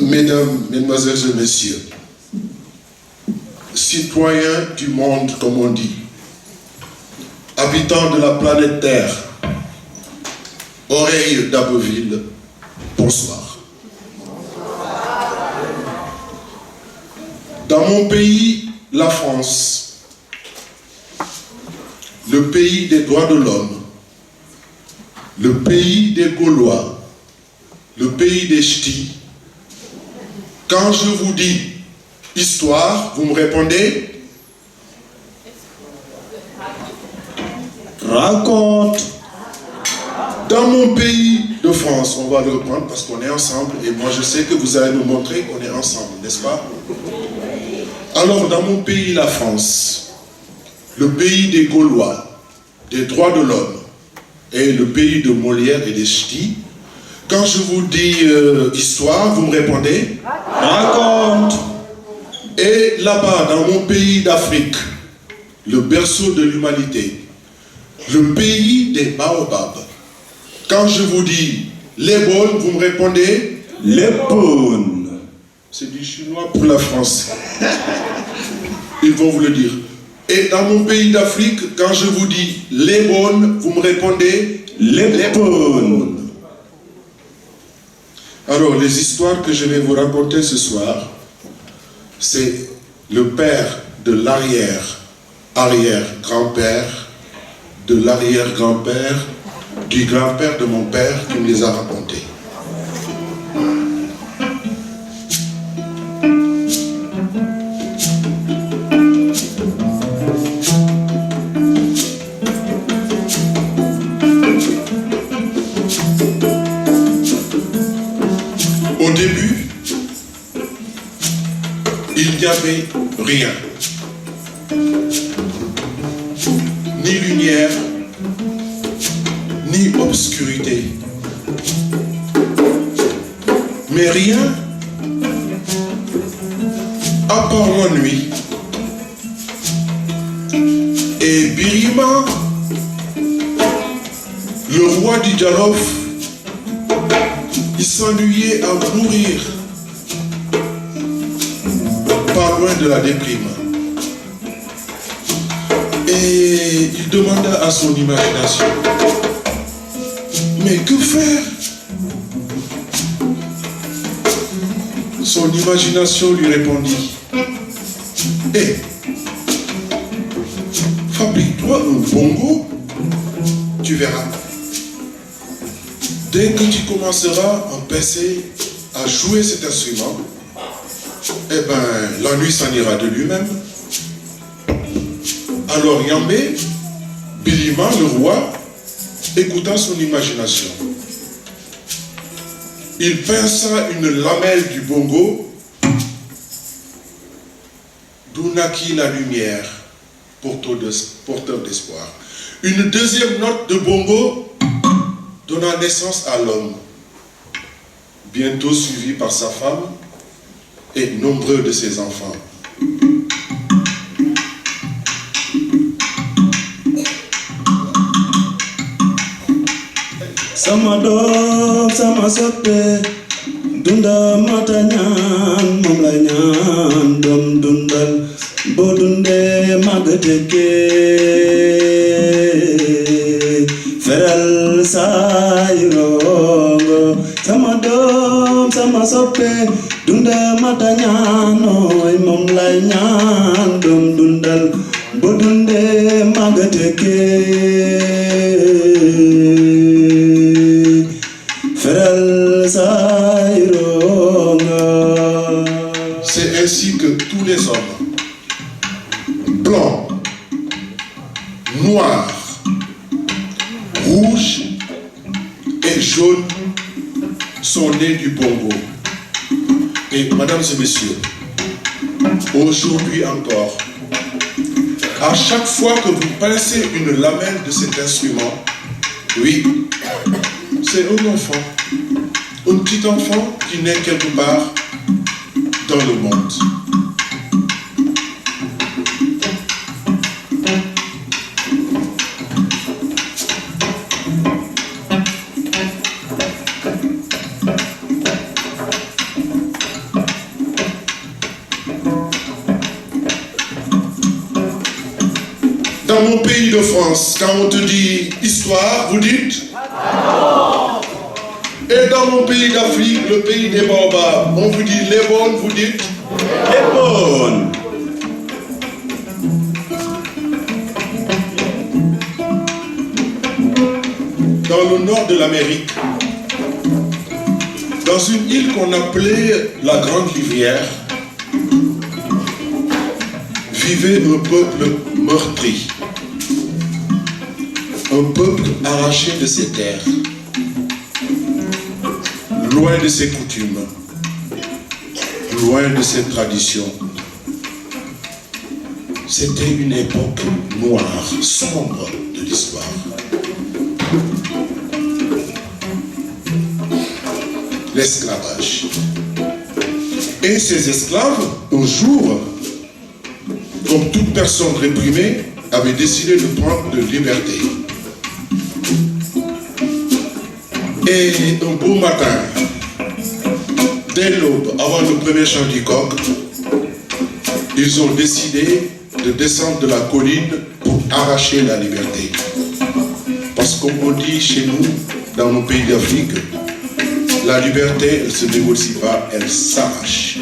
Mesdames, Mesdemoiselles et Messieurs, citoyens du monde, comme on dit, habitants de la planète Terre, oreilles d'Abbeville, bonsoir. Dans mon pays, la France, le pays des droits de l'homme, le pays des Gaulois, le pays des Ch'tis, quand je vous dis histoire, vous me répondez? Raconte. Dans mon pays de France, on va le reprendre parce qu'on est ensemble et moi je sais que vous allez nous montrer qu'on est ensemble, n'est-ce pas? Alors dans mon pays, la France, le pays des Gaulois, des droits de l'homme et le pays de Molière et des Ch'tis, quand je vous dis histoire, vous me répondez? Raconte. Et là-bas, dans mon pays d'Afrique, le berceau de l'humanité, le pays des baobabs, quand je vous dis les bonnes, vous me répondez? Les bonnes. C'est du chinois pour la France. Ils vont vous le dire. Et dans mon pays d'Afrique, quand je vous dis les bonnes, vous me répondez? Les bonnes. Alors, les histoires que je vais vous raconter ce soir, c'est le père de l'arrière-arrière-grand-père, de l'arrière-grand-père, du grand-père de mon père qui me les a racontées. Au début, il n'y avait rien. Ni lumière, ni obscurité. Mais rien, à part l'ennui. Et Birima, le roi du Djalof, il s'ennuyait à mourir, pas loin de la déprime. Et il demanda à son imagination, mais que faire? Son imagination lui répondit, hé, fabrique-toi un bongo, tu verras. Dès que tu commenceras à passer à jouer cet instrument, eh ben, l'ennui s'en ira de lui-même. Alors Yambé, Birima, le roi, écouta son imagination. Il pinça une lamelle du bongo, d'où naquit la lumière, porteur d'espoir. Une deuxième note de bongo donna naissance à l'homme, bientôt suivi par sa femme et nombreux de ses enfants. Samadom sama soppe dunda mata ñaan moom la ñaan doom dundal boo dundee magateke feral say rongo sama doom sama soppe dunda mata ñaanoy moom la ñaan doom dundal boo dundee magateke C'est ainsi que tous les hommes, blancs, noirs, rouges et jaunes, sont nés du bongo. Et mesdames et messieurs, aujourd'hui encore, À chaque fois que vous pincez une lamelle de cet instrument, oui, c'est un enfant, un petit enfant qui naît quelque part dans le monde. Dans mon pays de France, quand on te dit histoire, vous dites? Et dans mon pays d'Afrique, le pays des Baobabs, on vous dit les bonnes, vous dites? Les bonnes. Dans le nord de l'Amérique, dans une île qu'on appelait la Grande Rivière, vivait un peuple meurtri, un peuple arraché de ses terres, loin de ses coutumes, loin de ses traditions. C'était une époque noire, sombre de l'histoire. L'esclavage. Et ces esclaves, un jour, comme toute personne réprimée, avaient décidé de prendre de liberté. Et un beau matin, dès l'aube, avant le premier chant du coq, ils ont décidé de descendre de la colline pour arracher la liberté. Parce que comme on dit chez nous, dans nos pays d'Afrique, la liberté, elle ne se négocie pas, elle s'arrache.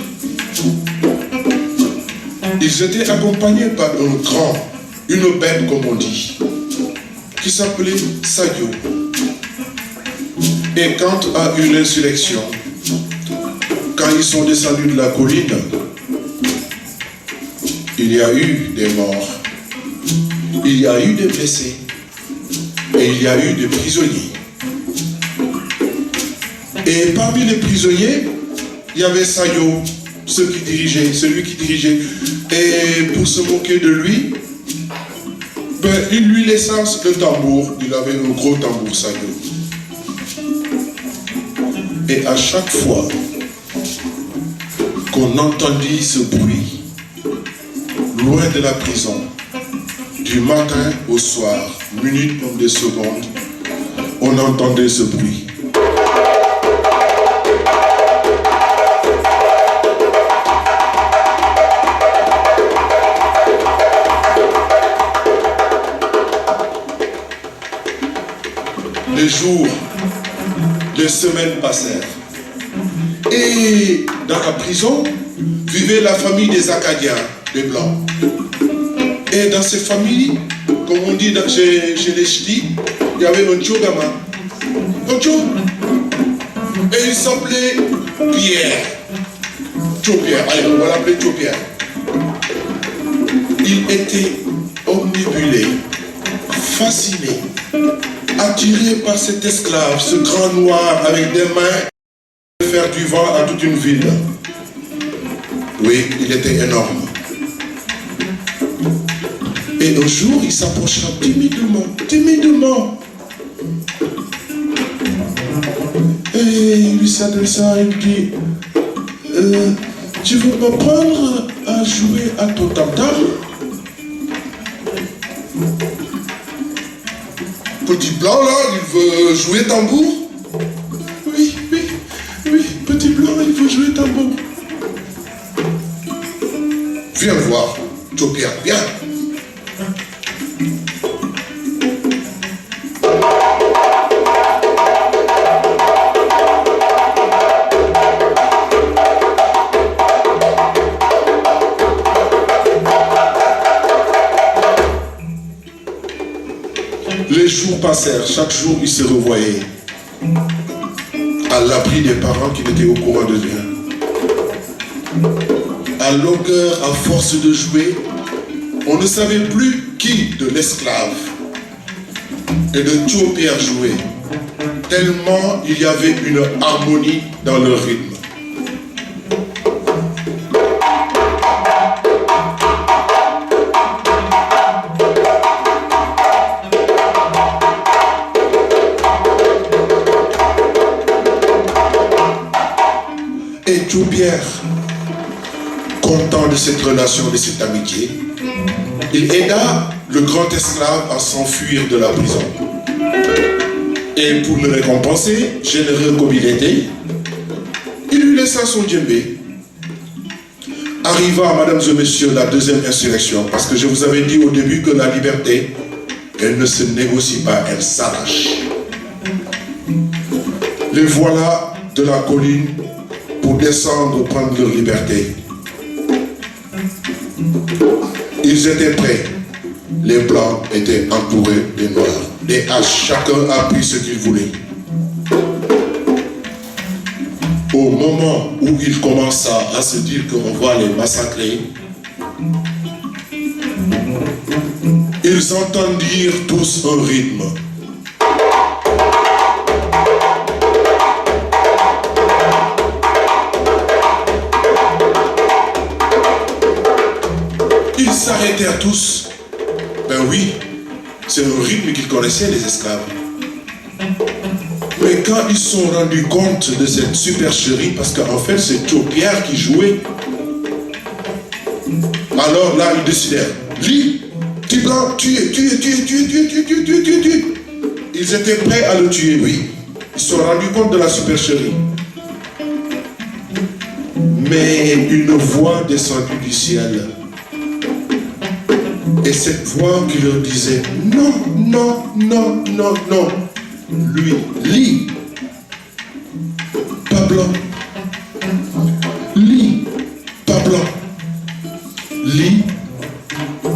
Ils étaient accompagnés par un grand, une bête comme on dit, qui s'appelait Sadio. Et quand a eu l'insurrection, quand ils sont descendus de la colline, il y a eu des morts, il y a eu des blessés, et il y a eu des prisonniers. Et parmi les prisonniers, il y avait Sayo, celui qui dirigeait. Et pour se moquer de lui, il lui laissa le tambour. Il avait un gros tambour, Sayo. Et à chaque fois qu'on entendit ce bruit, loin de la prison, du matin au soir, minutes comme des secondes, on entendait ce bruit. Les jours, les semaines passèrent. Et dans la prison vivait la famille des Acadiens, des Blancs. Et dans ces familles, comme on dit chez les Ch'tis, il y avait un Tchogama. Un Tchou. Et il s'appelait Pierre. Tchou-Pierre, allez, on va l'appeler Tchou-Pierre. Il était omnibulé, fasciné, attiré par cet esclave, ce grand noir avec des mains, faire du vent à toute une ville. Oui, il était énorme. Et un jour, il s'approcha timidement. Et il lui s'adressa, il dit, tu veux m'apprendre à jouer à ton tam-tam? Petit blanc là, il veut jouer tambour? Oui, petit blanc, il veut jouer tambour. Viens voir, Tchou-Pierre, viens. Les jours passèrent, chaque jour il se revoyait, à l'abri des parents qui n'étaient au courant de rien. À longueur, à force de jouer, on ne savait plus qui de l'esclave et de Tchou-Pierre jouait, tellement il y avait une harmonie dans leur rythme. Joe Pierre, content de cette relation, de cette amitié, il aida le grand esclave à s'enfuir de la prison. Et pour le récompenser, généreux comme il était, il lui laissa son djembé. Arriva, mesdames et messieurs, la deuxième insurrection, parce que je vous avais dit au début que la liberté, elle ne se négocie pas, elle s'arrache. Les voilà de la colline pour descendre prendre leur liberté. Ils étaient prêts. Les blancs étaient entourés des noirs. Et à chacun a pris ce qu'il voulait. Au moment où il commença à se dire qu'on va les massacrer, ils entendirent tous un rythme. Ils s'arrêtèrent tous. Ben oui, c'est un rythme qu'ils connaissaient, les esclaves. Mais quand ils se sont rendus compte de cette supercherie, parce qu'en fait c'est Joe Pierre qui jouait, alors là ils décidèrent, lui, Tiblan, tuer. Ils étaient prêts à le tuer, oui. Ils se sont rendus compte de la supercherie. Mais une voix descendue du ciel. Et cette voix qui leur disait, non, non, non, non, non. Lui, pas blanc. Lui, pas blanc. Lui,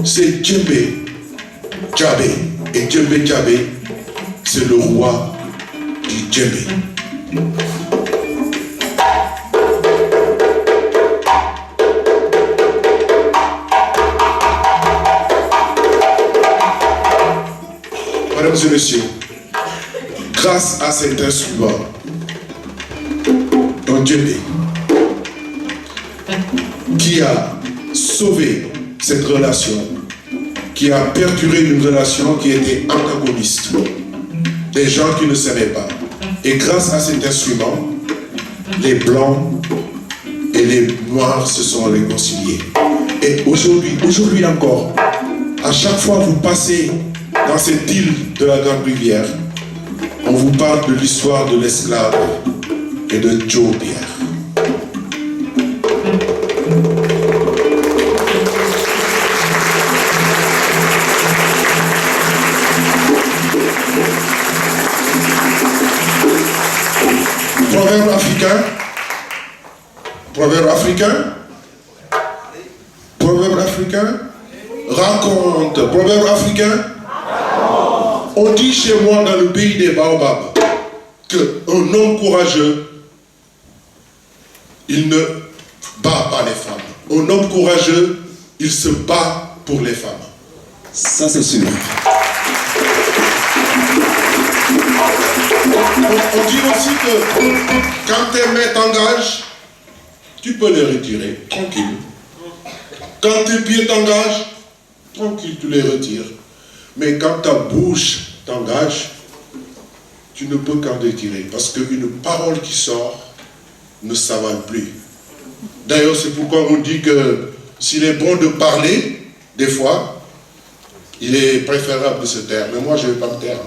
c'est Djembé Djabé. Et Djembé Djabé, c'est le roi du Djembé. Mesdames et messieurs, grâce à cet instrument, un Djembé, qui a sauvé cette relation, qui a perturbé une relation qui était antagoniste, des gens qui ne s'aimaient pas. Et grâce à cet instrument, les blancs et les noirs se sont réconciliés. Et aujourd'hui encore, à chaque fois que vous passez dans cette île de la Grande Rivière, on vous parle de l'histoire de l'esclave et de Joe Pierre. Proverbe africain, raconte. Proverbe africain, on dit chez moi dans le pays des baobabs qu'un homme courageux, il ne bat pas les femmes. Un homme courageux, il se bat pour les femmes. Ça, c'est sûr. On dit aussi que quand tes mains t'engagent, tu peux les retirer, tranquille. Quand tes pieds t'engagent, tranquille, tu les retires. Mais quand ta bouche t'engage, tu ne peux qu'en retirer. Parce qu'une parole qui sort ne s'avale plus. D'ailleurs, c'est pourquoi on dit que s'il est bon de parler, des fois, il est préférable de se taire. Mais moi, je ne vais pas me taire.